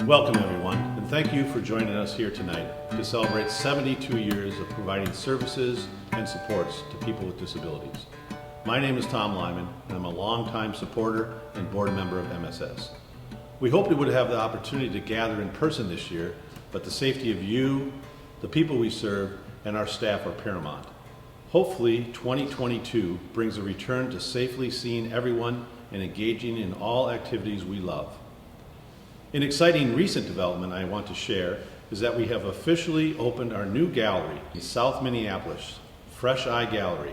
Welcome everyone, and thank you for joining us here tonight to celebrate 72 years of providing services and supports to people with disabilities. My name is Tom Lyman, and I'm a longtime supporter and board member of MSS. We hoped we would have the opportunity to gather in person this year, but the safety of you, the people we serve, and our staff are paramount. Hopefully, 2022 brings a return to safely seeing everyone and engaging in all activities we love. An exciting recent development I want to share is that we have officially opened our new gallery in South Minneapolis, Fresh Eye Gallery.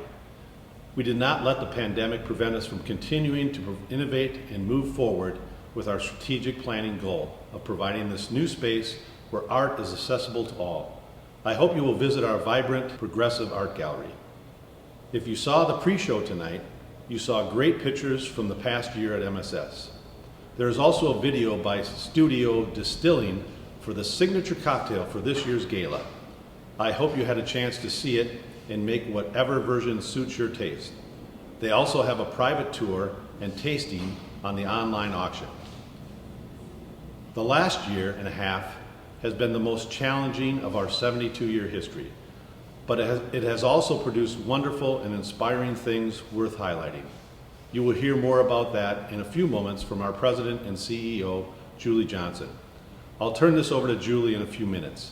We did not let the pandemic prevent us from continuing to innovate and move forward with our strategic planning goal of providing this new space where art is accessible to all. I hope you will visit our vibrant, progressive art gallery. If you saw the pre-show tonight, you saw great pictures from the past year at MSS. There is also a video by Studio Distilling for the signature cocktail for this year's gala. I hope you had a chance to see it and make whatever version suits your taste. They also have a private tour and tasting on the online auction. The last year and a half has been the most challenging of our 72-year history, but it has also produced wonderful and inspiring things worth highlighting. You will hear more about that in a few moments from our President and CEO, Julie Johnson. I'll turn this over to Julie in a few minutes.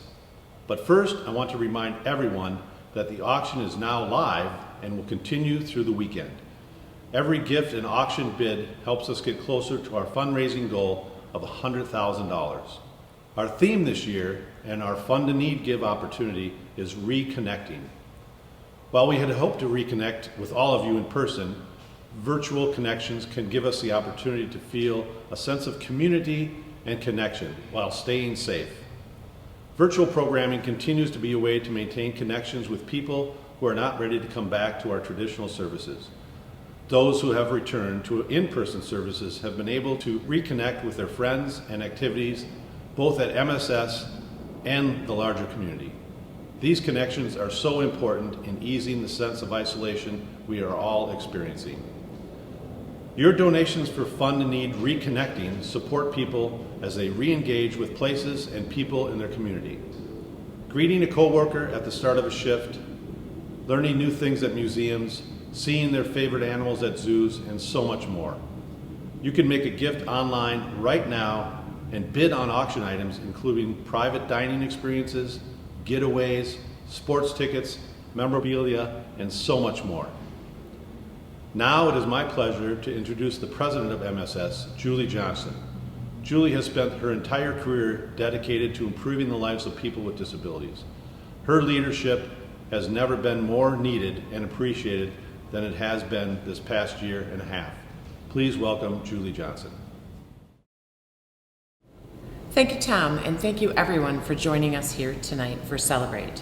But first, I want to remind everyone that the auction is now live and will continue through the weekend. Every gift and auction bid helps us get closer to our fundraising goal of $100,000. Our theme this year and our Fund a Need Give opportunity is Reconnecting. While we had hoped to reconnect with all of you in person, virtual connections can give us the opportunity to feel a sense of community and connection while staying safe. Virtual programming continues to be a way to maintain connections with people who are not ready to come back to our traditional services. Those who have returned to in-person services have been able to reconnect with their friends and activities both at MSS and the larger community. These connections are so important in easing the sense of isolation we are all experiencing. Your donations for Fund a Need Reconnecting support people as they re-engage with places and people in their community. Greeting a coworker at the start of a shift, learning new things at museums, seeing their favorite animals at zoos, and so much more. You can make a gift online right now and bid on auction items including private dining experiences, getaways, sports tickets, memorabilia, and so much more. Now it is my pleasure to introduce the president of MSS, Julie Johnson. Julie has spent her entire career dedicated to improving the lives of people with disabilities. Her leadership has never been more needed and appreciated than it has been this past year and a half. Please welcome Julie Johnson. Thank you, Tom, and thank you everyone for joining us here tonight for Celebrate.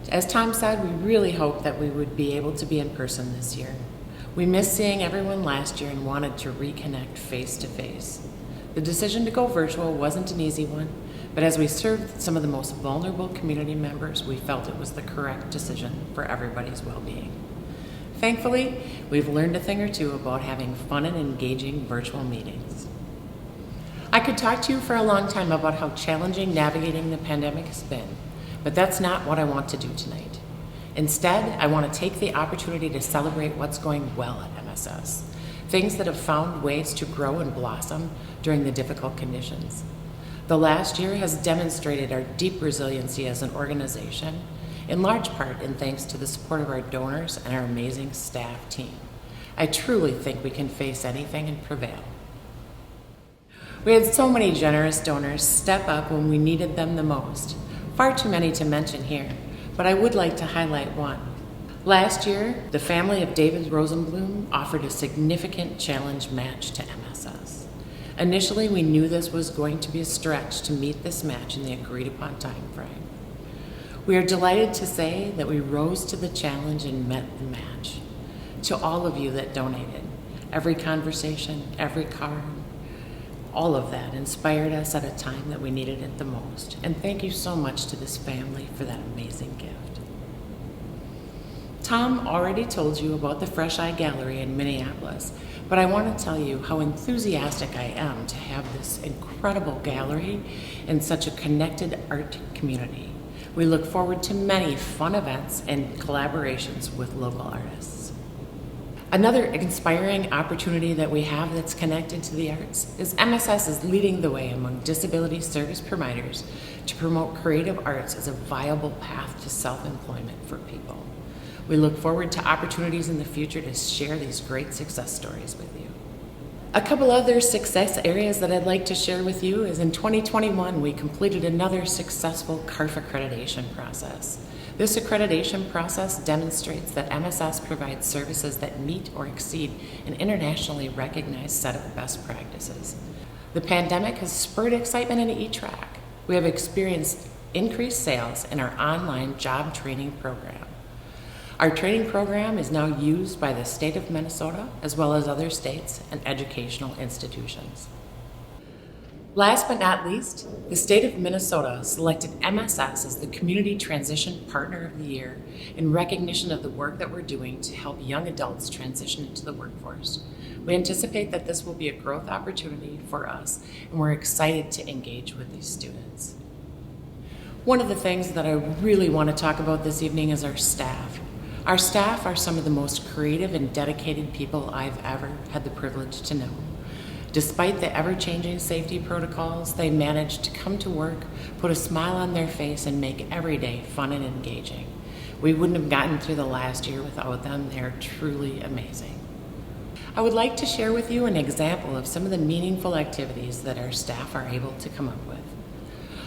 As Tom said, we really hope that we would be able to be in person this year. We missed seeing everyone last year and wanted to reconnect face to face. The decision to go virtual wasn't an easy one, but as we served some of the most vulnerable community members, we felt it was the correct decision for everybody's well-being. Thankfully, we've learned a thing or two about having fun and engaging virtual meetings. I could talk to you for a long time about how challenging navigating the pandemic has been, but that's not what I want to do tonight. Instead, I want to take the opportunity to celebrate what's going well at MSS, things that have found ways to grow and blossom during the difficult conditions. The last year has demonstrated our deep resiliency as an organization, in large part in thanks to the support of our donors and our amazing staff team. I truly think we can face anything and prevail. We had so many generous donors step up when we needed them the most. Far too many to mention here, but I would like to highlight one. Last year, the family of David Rosenblum offered a significant challenge match to MSS. Initially, we knew this was going to be a stretch to meet this match in the agreed upon time frame. We are delighted to say that we rose to the challenge and met the match. To all of you that donated, every conversation, every card, all of that inspired us at a time that we needed it the most. And thank you so much to this family for that amazing gift. Tom already told you about the Fresh Eye Gallery in Minneapolis, but I want to tell you how enthusiastic I am to have this incredible gallery and such a connected art community. We look forward to many fun events and collaborations with local artists. Another inspiring opportunity that we have that's connected to the arts is MSS is leading the way among disability service providers to promote creative arts as a viable path to self-employment for people. We look forward to opportunities in the future to share these great success stories with you. A couple other success areas that I'd like to share with you is in 2021, we completed another successful CARF accreditation process. This accreditation process demonstrates that MSS provides services that meet or exceed an internationally recognized set of best practices. The pandemic has spurred excitement in E-Track. We have experienced increased sales in our online job training program. Our training program is now used by the state of Minnesota as well as other states and educational institutions. Last but not least, the state of Minnesota selected MSS as the Community Transition Partner of the Year in recognition of the work that we're doing to help young adults transition into the workforce. We anticipate that this will be a growth opportunity for us, and we're excited to engage with these students. One of the things that I really want to talk about this evening is our staff. Our staff are some of the most creative and dedicated people I've ever had the privilege to know. Despite the ever-changing safety protocols, they manage to come to work, put a smile on their face, and make every day fun and engaging. We wouldn't have gotten through the last year without them. They're truly amazing. I would like to share with you an example of some of the meaningful activities that our staff are able to come up with.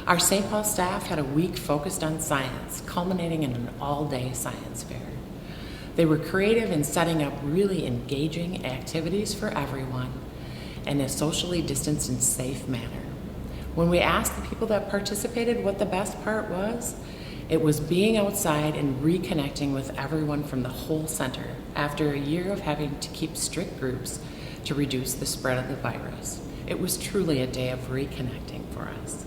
Our St. Paul staff had a week focused on science, culminating in an all-day science fair. They were creative in setting up really engaging activities for everyone in a socially distanced and safe manner. When we asked the people that participated what the best part was, it was being outside and reconnecting with everyone from the whole center after a year of having to keep strict groups to reduce the spread of the virus. It was truly a day of reconnecting for us.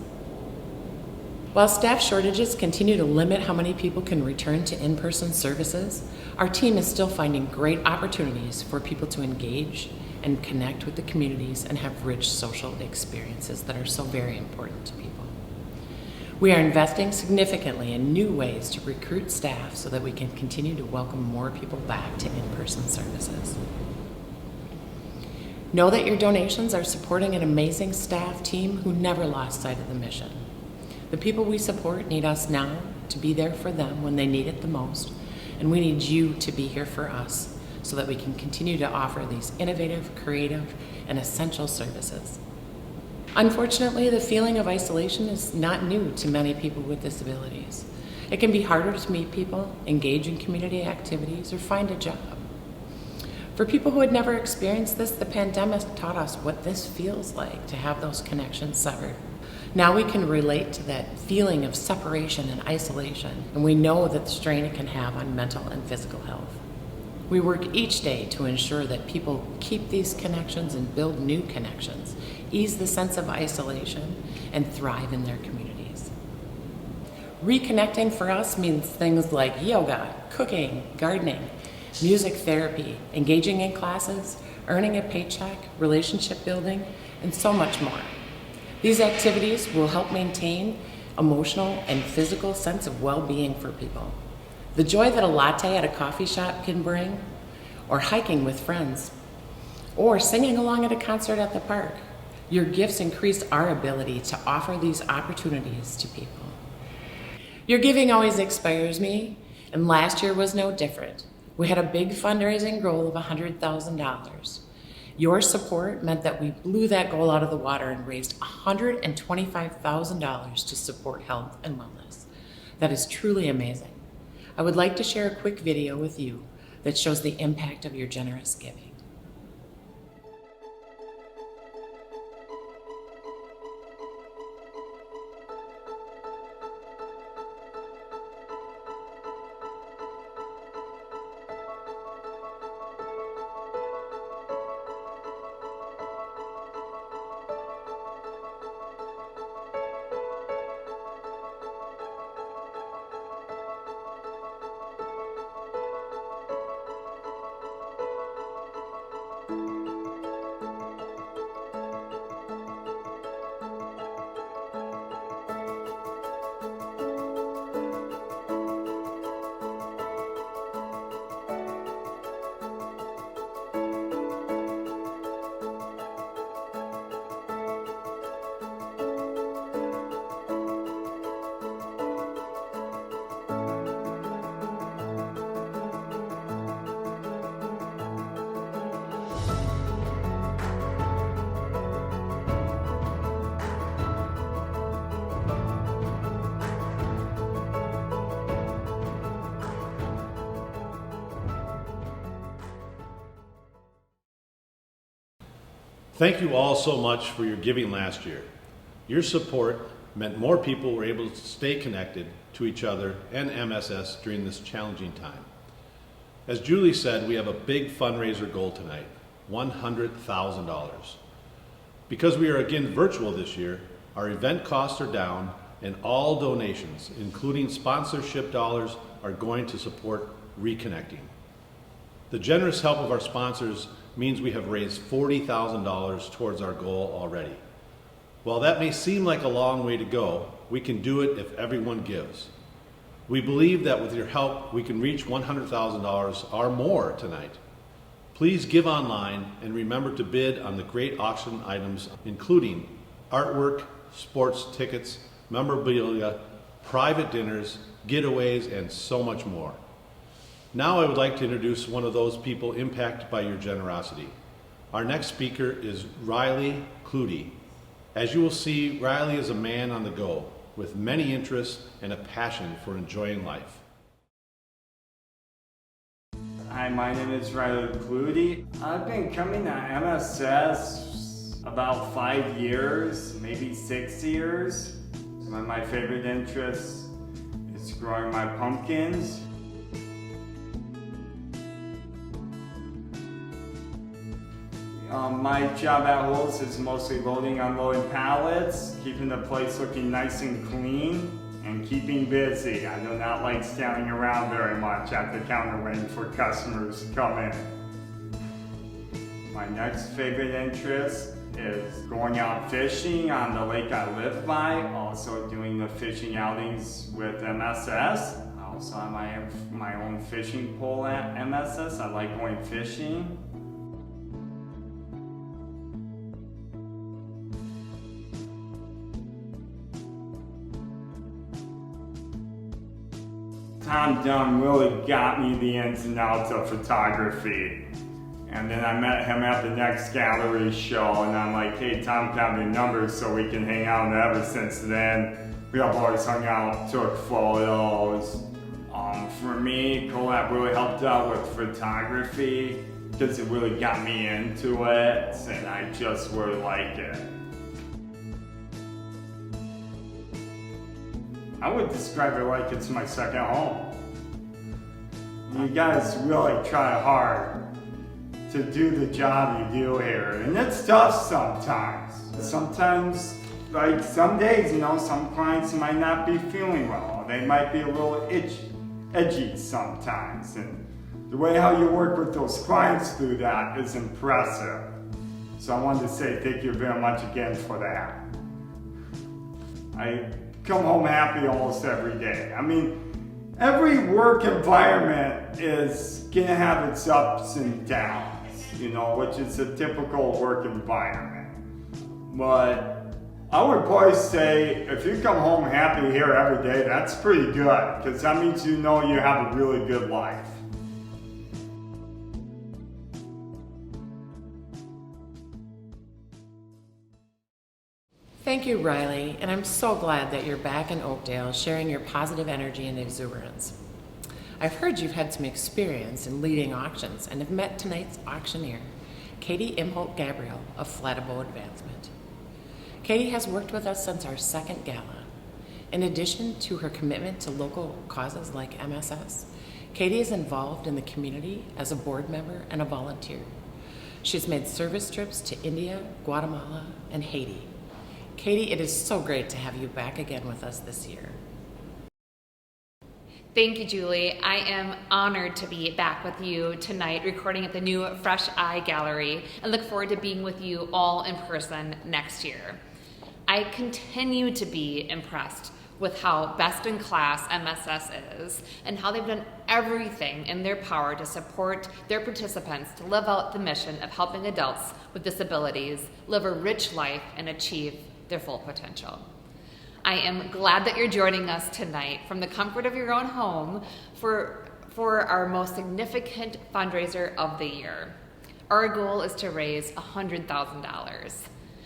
While staff shortages continue to limit how many people can return to in-person services, our team is still finding great opportunities for people to engage and connect with the communities and have rich social experiences that are so very important to people. We are investing significantly in new ways to recruit staff so that we can continue to welcome more people back to in-person services. Know that your donations are supporting an amazing staff team who never lost sight of the mission. The people we support need us now to be there for them when they need it the most, and we need you to be here for us so that we can continue to offer these innovative, creative, and essential services. Unfortunately, the feeling of isolation is not new to many people with disabilities. It can be harder to meet people, engage in community activities, or find a job. For people who had never experienced this, the pandemic taught us what this feels like to have those connections severed. Now we can relate to that feeling of separation and isolation, and we know that the strain it can have on mental and physical health. We work each day to ensure that people keep these connections and build new connections, ease the sense of isolation, and thrive in their communities. Reconnecting for us means things like yoga, cooking, gardening, music therapy, engaging in classes, earning a paycheck, relationship building, and so much more. These activities will help maintain emotional and physical sense of well-being for people. The joy that a latte at a coffee shop can bring, or hiking with friends, or singing along at a concert at the park. Your gifts increase our ability to offer these opportunities to people. Your giving always inspires me, and last year was no different. We had a big fundraising goal of $100,000. Your support meant that we blew that goal out of the water and raised $125,000 to support health and wellness. That is truly amazing. I would like to share a quick video with you that shows the impact of your generous giving. Thank you all so much for your giving last year. Your support meant more people were able to stay connected to each other and MSS during this challenging time. As Julie said, we have a big fundraiser goal tonight, $100,000. Because we are again virtual this year, our event costs are down and all donations, including sponsorship dollars, are going to support Reconnecting. The generous help of our sponsors means we have raised $40,000 towards our goal already. While that may seem like a long way to go, we can do it if everyone gives. We believe that with your help, we can reach $100,000 or more tonight. Please give online and remember to bid on the great auction items, including artwork, sports tickets, memorabilia, private dinners, getaways, and so much more. Now I would like to introduce one of those people impacted by your generosity. Our next speaker is Riley Flutie. As you will see, Riley is a man on the go with many interests and a passion for enjoying life. Hi, my name is Riley Flutie. I've been coming to MSS about 5 years, maybe 6 years. One of my favorite interests is growing my pumpkins. My job at Imholt is mostly loading, unloading pallets, keeping the place looking nice and clean, and keeping busy. I do not like standing around very much at the counter waiting for customers to come in. My next favorite interest is going out fishing on the lake I live by, also doing the fishing outings with MSS. I also have my own fishing pole at MSS. I like going fishing. Tom Dunn really got me the ins and outs of photography. And then I met him at the next gallery show, and I'm like, hey Tom, got me numbers so we can hang out. And ever since then, we have always hung out, took photos. For me, collab really helped out with photography because it really got me into it, and I just really like it. I would describe it like it's my second home. You guys really try hard to do the job you do here, and it's tough sometimes. Sometimes, like some days, some clients might not be feeling well. They might be a little edgy sometimes, and the way how you work with those clients through that is impressive. So I wanted to say thank you very much again for that. I come home happy almost every day. I mean, every work environment is gonna have its ups and downs, which is a typical work environment. But I would probably say if you come home happy here every day, that's pretty good, because that means you have a really good life. Thank you, Riley, and I'm so glad that you're back in Oakdale sharing your positive energy and exuberance. I've heard you've had some experience in leading auctions and have met tonight's auctioneer, Katie Imholt Gabriel of Flatabo Advancement. Katie has worked with us since our second gala. In addition to her commitment to local causes like MSS, Katie is involved in the community as a board member and a volunteer. She's made service trips to India, Guatemala, and Haiti. Katie, it is so great to have you back again with us this year. Thank you, Julie. I am honored to be back with you tonight, recording at the new Fresh Eye Gallery, and look forward to being with you all in person next year. I continue to be impressed with how best in class MSS is and how they've done everything in their power to support their participants to live out the mission of helping adults with disabilities live a rich life and achieve their full potential. I am glad that you're joining us tonight from the comfort of your own home for our most significant fundraiser of the year. Our goal is to raise $100,000.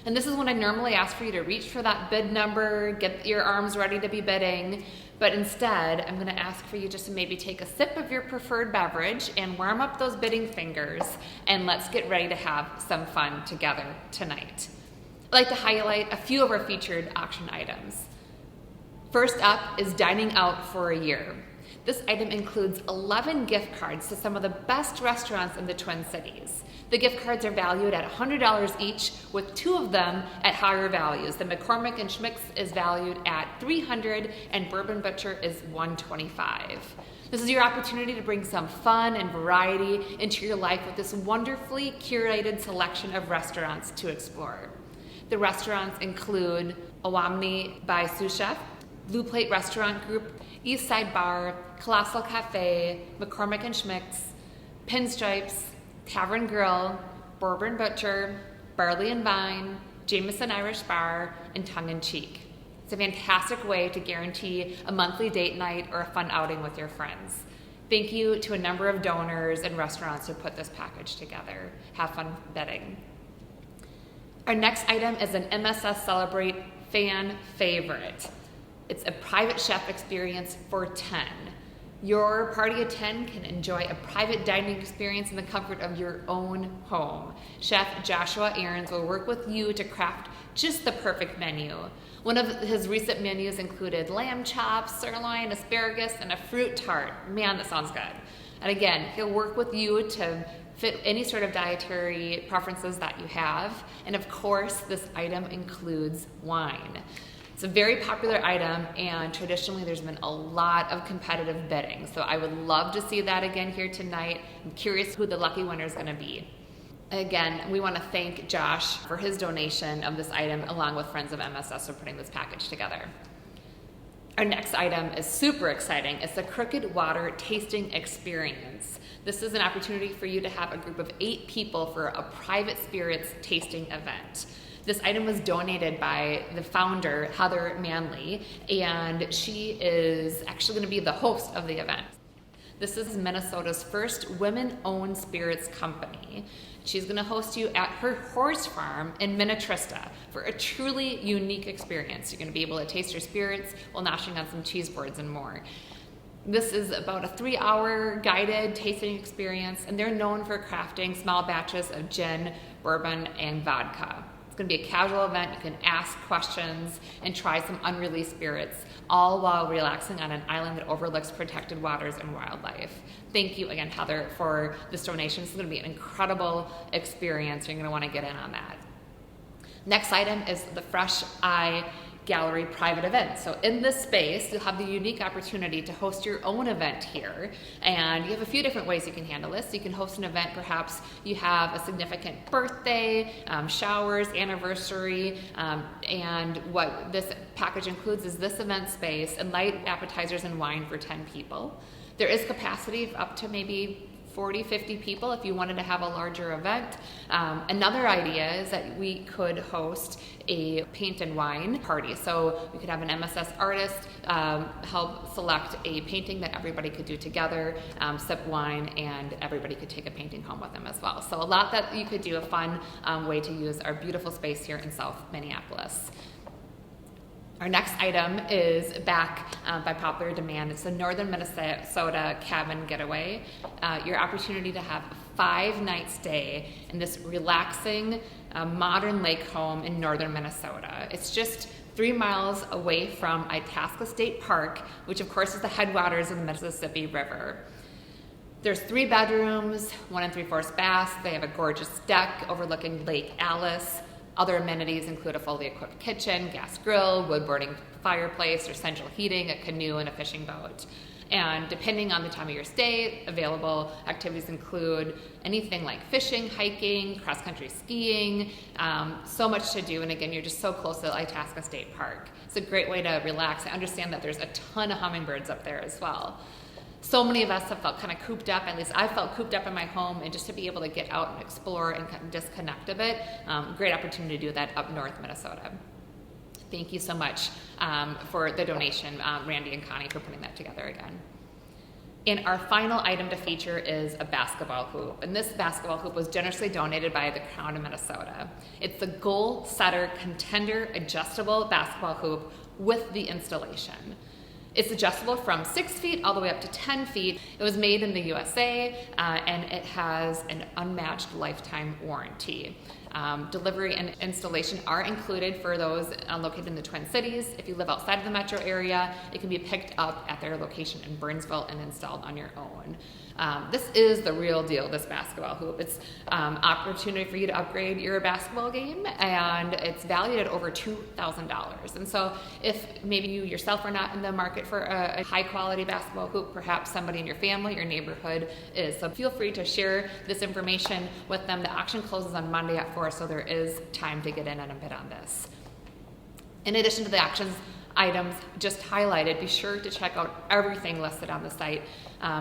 And this is when I normally ask for you to reach for that bid number, get your arms ready to be bidding, but instead I'm gonna ask for you just to maybe take a sip of your preferred beverage and warm up those bidding fingers, and let's get ready to have some fun together tonight. I'd like to highlight a few of our featured auction items. First up is Dining Out for a Year. This item includes 11 gift cards to some of the best restaurants in the Twin Cities. The gift cards are valued at $100 each, with 2 of them at higher values. The McCormick and Schmick's is valued at $300 and Bourbon Butcher is $125. This is your opportunity to bring some fun and variety into your life with this wonderfully curated selection of restaurants to explore. The restaurants include Awamni by Sous Chef, Blue Plate Restaurant Group, East Side Bar, Colossal Cafe, McCormick and Schmick's, Pinstripes, Tavern Grill, Bourbon Butcher, Barley and Vine, Jameson Irish Bar, and Tongue in Cheek. It's a fantastic way to guarantee a monthly date night or a fun outing with your friends. Thank you to a number of donors and restaurants who put this package together. Have fun bidding. Our next item is an MSS Celebrate fan favorite. It's a private chef experience for 10. Your party of 10 can enjoy a private dining experience in the comfort of your own home. Chef Joshua Aarons will work with you to craft just the perfect menu. One of his recent menus included lamb chops, sirloin, asparagus, and a fruit tart. Man, that sounds good. And again, he'll work with you to fit any sort of dietary preferences that you have. And of course, this item includes wine. It's a very popular item, and traditionally there's been a lot of competitive bidding. So I would love to see that again here tonight. I'm curious who the lucky winner is going to be. Again, we want to thank Josh for his donation of this item, along with Friends of MSS for putting this package together. Our next item is super exciting. It's the Crooked Water Tasting Experience. This is an opportunity for you to have a group of 8 people for a private spirits tasting event. This item was donated by the founder, Heather Manley, and she is actually going to be the host of the event. This is Minnesota's first women-owned spirits company. She's going to host you at her horse farm in Minnetrista for a truly unique experience. You're going to be able to taste her spirits while gnashing on some cheese boards and more. This is about a 3-hour guided tasting experience, and they're known for crafting small batches of gin, bourbon, and vodka. It's going to be a casual event. You can ask questions and try some unreleased spirits, all while relaxing on an island that overlooks protected waters and wildlife. Thank you again, Heather, for this donation. It's going to be an incredible experience. You're going to want to get in on that. Next item is the Fresh Eye Gallery private event. So in this space, you'll have the unique opportunity to host your own event here. And you have a few different ways you can handle this. You can host an event, perhaps you have a significant birthday, showers, anniversary, and what this package includes is this event space and light appetizers and wine for 10 people. There is capacity of up to maybe 40, 50 people if you wanted to have a larger event. Another idea is that we could host a paint and wine party. So we could have an MSS artist help select a painting that everybody could do together, sip wine, and everybody could take a painting home with them as well. So a lot that you could do, a fun way to use our beautiful space here in South Minneapolis. Our next item is back by popular demand. It's the Northern Minnesota Cabin Getaway. Your opportunity to have a 5-night stay in this relaxing, modern lake home in northern Minnesota. It's just 3 miles away from Itasca State Park, which of course is the headwaters of the Mississippi River. There's 3 bedrooms, 1 3/4 baths. They have a gorgeous deck overlooking Lake Alice. Other amenities include a fully equipped kitchen, gas grill, wood-burning fireplace, or central heating, a canoe, and a fishing boat. And depending on the time of your stay, available activities include anything like fishing, hiking, cross-country skiing, so much to do. And again, you're just so close to Itasca State Park. It's a great way to relax. I understand that there's a ton of hummingbirds up there as well. So many of us have felt kind of cooped up, at least I felt cooped up in my home, and just to be able to get out and explore and kind of disconnect a bit, great opportunity to do that up north Minnesota. Thank you so much for the donation, Randy and Connie, for putting that together again. And our final item to feature is a basketball hoop. And this basketball hoop was generously donated by the Crown of Minnesota. It's the Goal Setter Contender Adjustable Basketball Hoop with the installation. It's adjustable from 6 feet all the way up to 10 feet. It was made in the USA, and it has an unmatched lifetime warranty. Delivery and installation are included for those located in the Twin Cities. If you live outside of the metro area, it can be picked up at their location in Burnsville and installed on your own. This is the real deal, this basketball hoop. It's opportunity for you to upgrade your basketball game, and it's valued at over $2,000. And so if maybe you yourself are not in the market for a high quality basketball hoop, perhaps somebody in your family or neighborhood is. So feel free to share this information with them. The auction closes on Monday at 4, so there is time to get in and a bid on this. In addition to the auctions items just highlighted, be sure to check out everything listed on the site,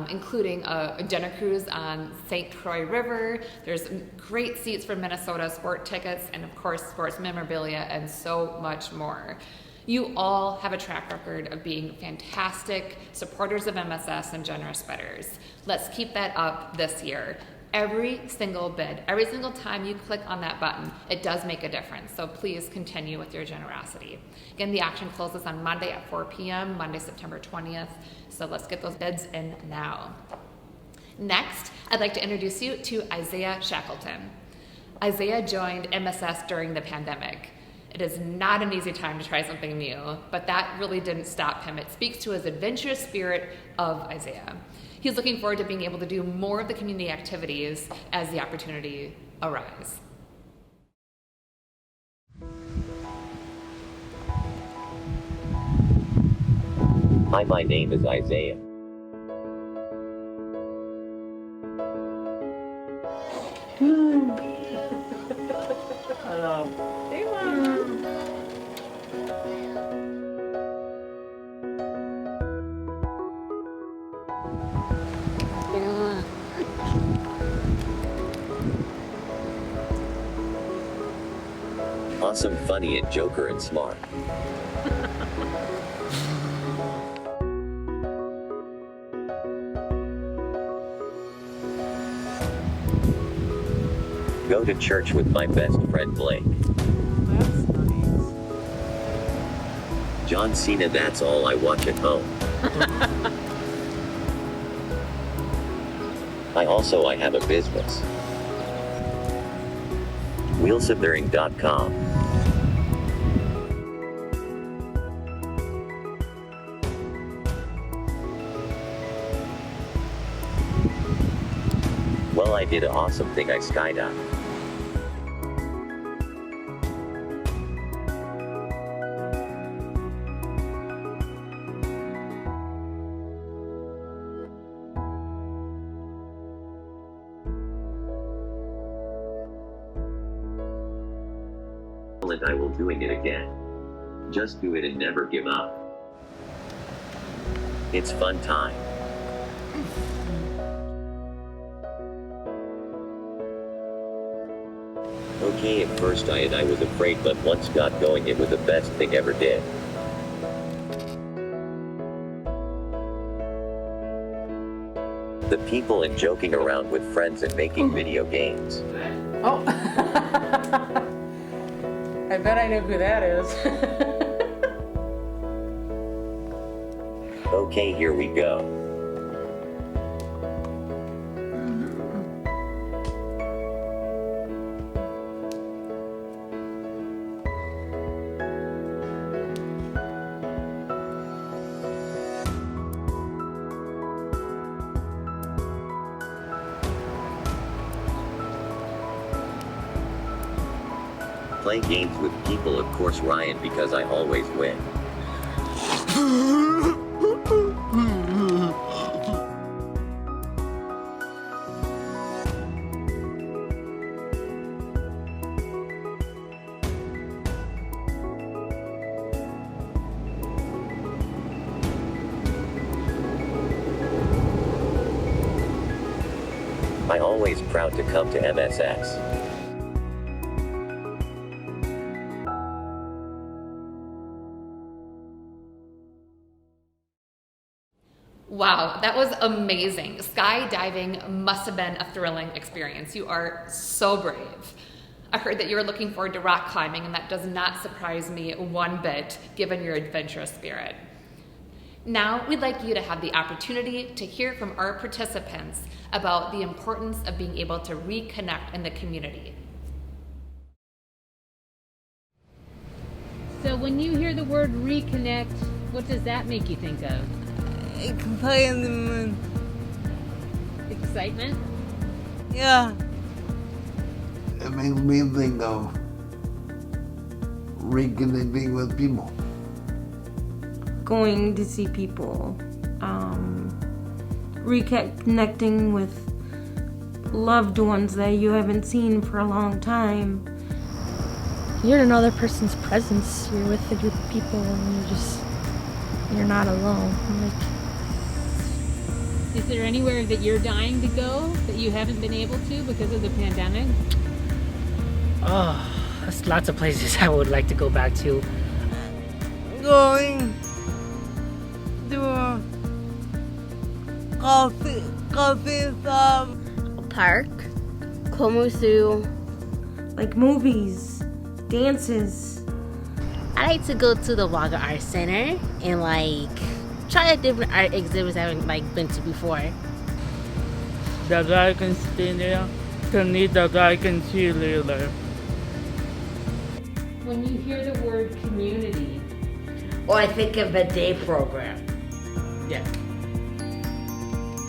including a dinner cruise on St. Croix River. There's great seats for Minnesota, sport tickets, and of course sports memorabilia, and so much more. You all have a track record of being fantastic supporters of MSS and generous bidders. Let's keep that up this year. Every single bid, every single time you click on that button, it does make a difference. So please continue with your generosity. Again, the auction closes on Monday at 4 p.m., Monday, September 20th. So let's get those bids in now. Next, I'd like to introduce you to Isaiah Shackleton. Isaiah joined MSS during the pandemic. It is not an easy time to try something new, but that really didn't stop him. It speaks to his adventurous spirit of Isaiah. He's looking forward to being able to do more of the community activities as the opportunity arises. Hi, my name is Isaiah. Hello. Hey, Mom. Awesome, funny, and joker and smart. Go to church with my best friend Blake. That's nice. John Cena, that's all I watch at home. I have a business. Wheelsabering.com. Well, I did an awesome thing. I skydived. And I will doing it again. Just do it and never give up. It's fun time. Okay, at first I was afraid, but once got going it was the best thing ever did. The people and joking around with friends and making video games. Oh. I bet I know who that is. Okay, here we go. Play games with people, of course Ryan, because I always win. I always proud to come to MSS. Wow, that was amazing. Skydiving must have been a thrilling experience. You are so brave. I heard that you were looking forward to rock climbing, and that does not surprise me one bit, given your adventurous spirit. Now, we'd like you to have the opportunity to hear from our participants about the importance of being able to reconnect in the community. So when you hear the word reconnect, what does that make you think of? Excitement. Excitement? Yeah. It makes me think of reconnecting with people. Going to see people, reconnecting with loved ones that you haven't seen for a long time. You're in another person's presence. You're with a group of people, and you're not alone. Is there anywhere that you're dying to go that you haven't been able to because of the pandemic? Oh, there's lots of places I would like to go back to. Going to a coffee shop. A park, Komusu. Like movies, dances. I like to go to the Wagga Art Center and try different art exhibits I haven't been to before. That I can stay there to meet that I can see later. When you hear the word community, Or I think of a day program. Yeah.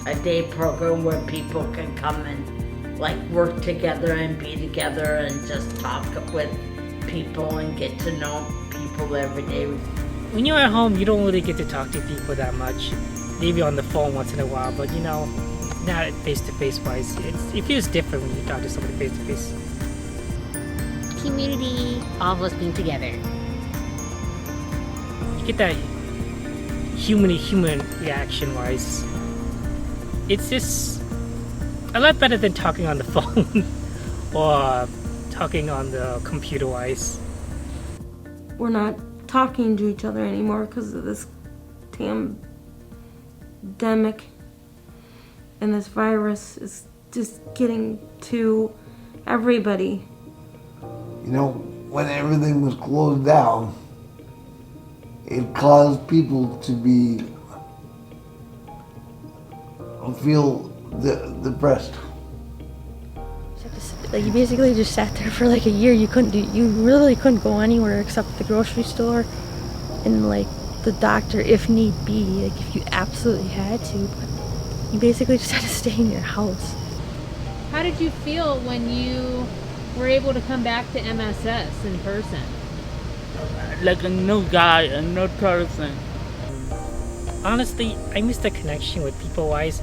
A day program where people can come and work together and be together and just talk with people and get to know people every day. When you're at home, you don't really get to talk to people that much. Maybe on the phone once in a while, but not face-to-face wise. It feels different when you talk to somebody face-to-face. Community, all of us being together. You get that human reaction wise. It's just a lot better than talking on the phone or talking on the computer wise. We're not talking to each other anymore because of this pandemic, and this virus is just getting to everybody. When everything was closed down, it caused people to feel depressed. You basically just sat there for a year. You really couldn't go anywhere except the grocery store and the doctor if need be, if you absolutely had to. But you basically just had to stay in your house. how did you feel when you were able to come back to MSS in person? Like a new guy, a new person. Honestly, I miss the connection with people wise.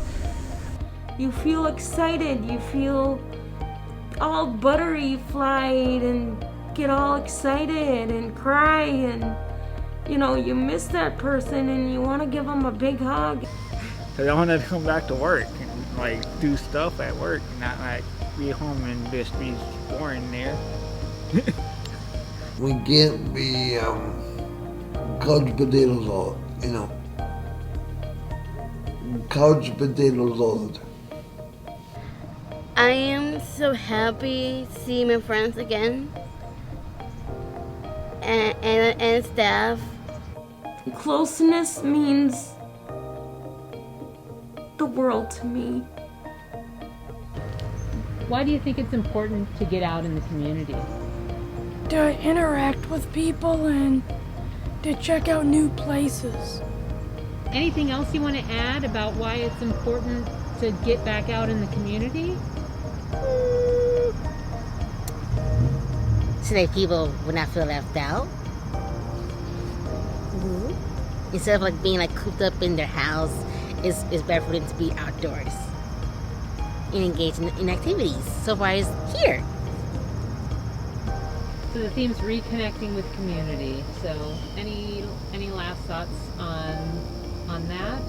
You feel excited, you feel all butterflied and get all excited and cry, and you miss that person and you want to give them a big hug. Cause I wanted to come back to work and do stuff at work, not be home and just be boring there. We can't be couch potatoes couch potatoes all the time. I am so happy seeing my friends again and staff. Closeness means the world to me. Why do you think it's important to get out in the community? To interact with people and to check out new places. Anything else you want to add about why it's important to get back out in the community? So that people would not feel left out. Instead of being cooped up in their house, it's better for them to be outdoors and engage in activities. So far as here. So the theme's reconnecting with community. So any last thoughts on that?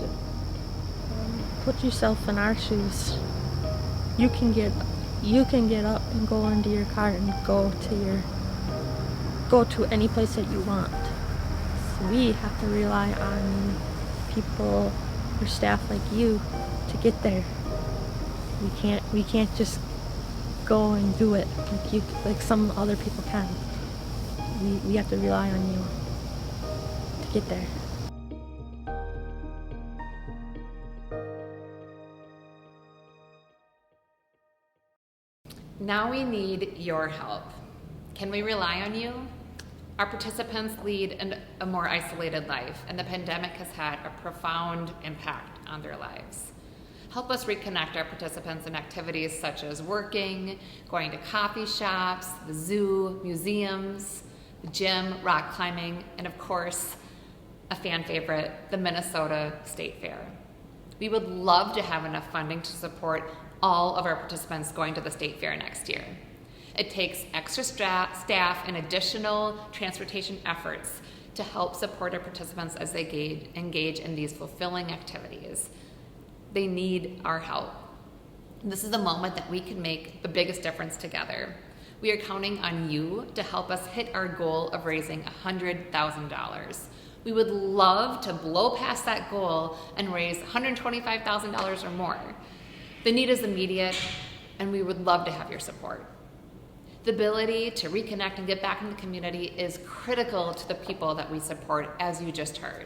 Put yourself in our shoes. You can get up and go into your car and go to any place that you want. So we have to rely on people for staff like you to get there. We can't just go and do it like some other people can. We have to rely on you to get there. Now we need your help. Can we rely on you? Our participants lead a more isolated life, and the pandemic has had a profound impact on their lives. Help us reconnect our participants in activities such as working, going to coffee shops, the zoo, museums, the gym, rock climbing, and of course, a fan favorite, the Minnesota State Fair. We would love to have enough funding to support all of our participants going to the State Fair next year. It takes extra staff and additional transportation efforts to help support our participants as they engage in these fulfilling activities. They need our help. This is the moment that we can make the biggest difference together. We are counting on you to help us hit our goal of raising $100,000. We would love to blow past that goal and raise $125,000 or more. The need is immediate, and we would love to have your support. The ability to reconnect and get back in the community is critical to the people that we support, as you just heard.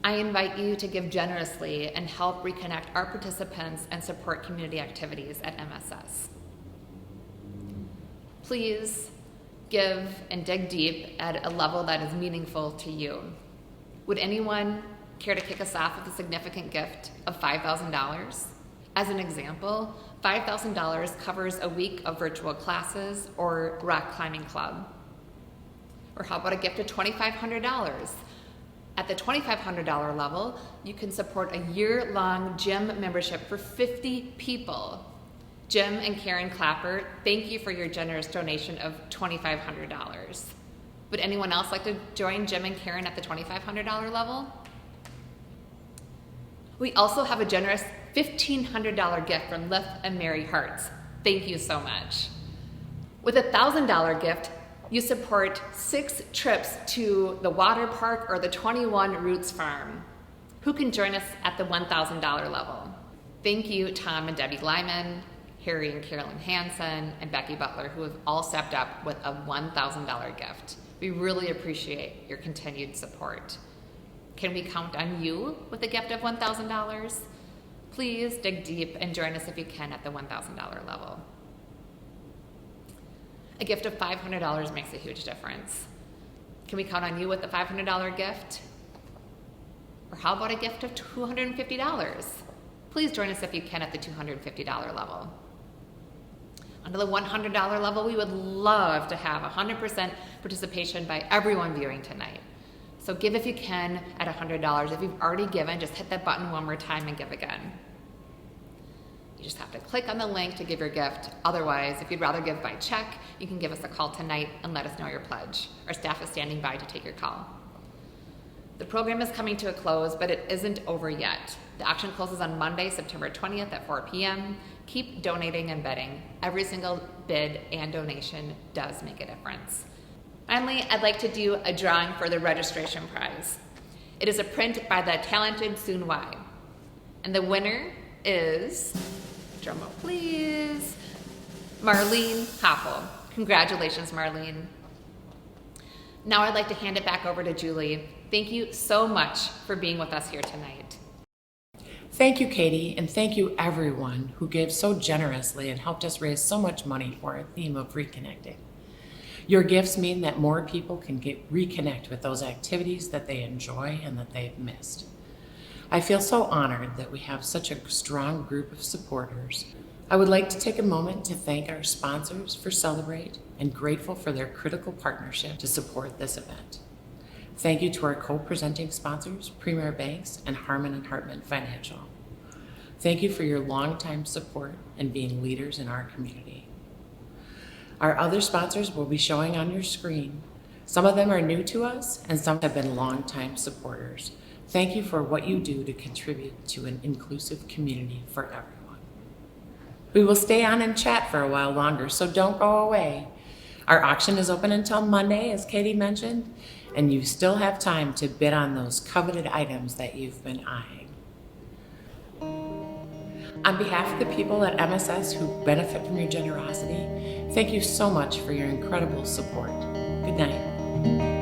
I invite you to give generously and help reconnect our participants and support community activities at MSS. Please give and dig deep at a level that is meaningful to you. Would anyone care to kick us off with a significant gift of $5,000? As an example, $5,000 covers a week of virtual classes or rock climbing club. Or how about a gift of $2,500? At the $2,500 level, you can support a year-long gym membership for 50 people. Jim and Karen Clapper, thank you for your generous donation of $2,500. Would anyone else like to join Jim and Karen at the $2,500 level? We also have a generous $1,500 gift from Lift and Mary Hearts. Thank you so much. With a $1,000 gift, you support 6 trips to the water park or the 21 Roots Farm. Who can join us at the $1,000 level? Thank you, Tom and Debbie Lyman, Harry and Carolyn Hansen, and Becky Butler, who have all stepped up with a $1,000 gift. We really appreciate your continued support. Can we count on you with a gift of $1,000? Please dig deep and join us if you can at the $1,000 level. A gift of $500 makes a huge difference. Can we count on you with the $500 gift? Or how about a gift of $250? Please join us if you can at the $250 level. Under the $100 level, we would love to have 100% participation by everyone viewing tonight. So give if you can at $100. If you've already given, just hit that button one more time and give again. You just have to click on the link to give your gift. Otherwise, if you'd rather give by check, you can give us a call tonight and let us know your pledge. Our staff is standing by to take your call. The program is coming to a close, but it isn't over yet. The auction closes on Monday, September 20th at 4 p.m. Keep donating and bidding. Every single bid and donation does make a difference. Finally, I'd like to do a drawing for the registration prize. It is a print by the talented Soon Y. And the winner is, drum roll please, Marlene Hoppel. Congratulations, Marlene. Now I'd like to hand it back over to Julie. Thank you so much for being with us here tonight. Thank you, Katie, and thank you everyone who gave so generously and helped us raise so much money for our theme of reconnecting. Your gifts mean that more people can reconnect with those activities that they enjoy and that they've missed. I feel so honored that we have such a strong group of supporters. I would like to take a moment to thank our sponsors for Celebrate and grateful for their critical partnership to support this event. Thank you to our co-presenting sponsors, Premier Banks and Harman & Hartman Financial. Thank you for your longtime support and being leaders in our community. Our other sponsors will be showing on your screen. Some of them are new to us and some have been longtime supporters. Thank you for what you do to contribute to an inclusive community for everyone. We will stay on and chat for a while longer, so don't go away. Our auction is open until Monday, as Katie mentioned, and you still have time to bid on those coveted items that you've been eyeing. On behalf of the people at MSS who benefit from your generosity, thank you so much for your incredible support. Good night.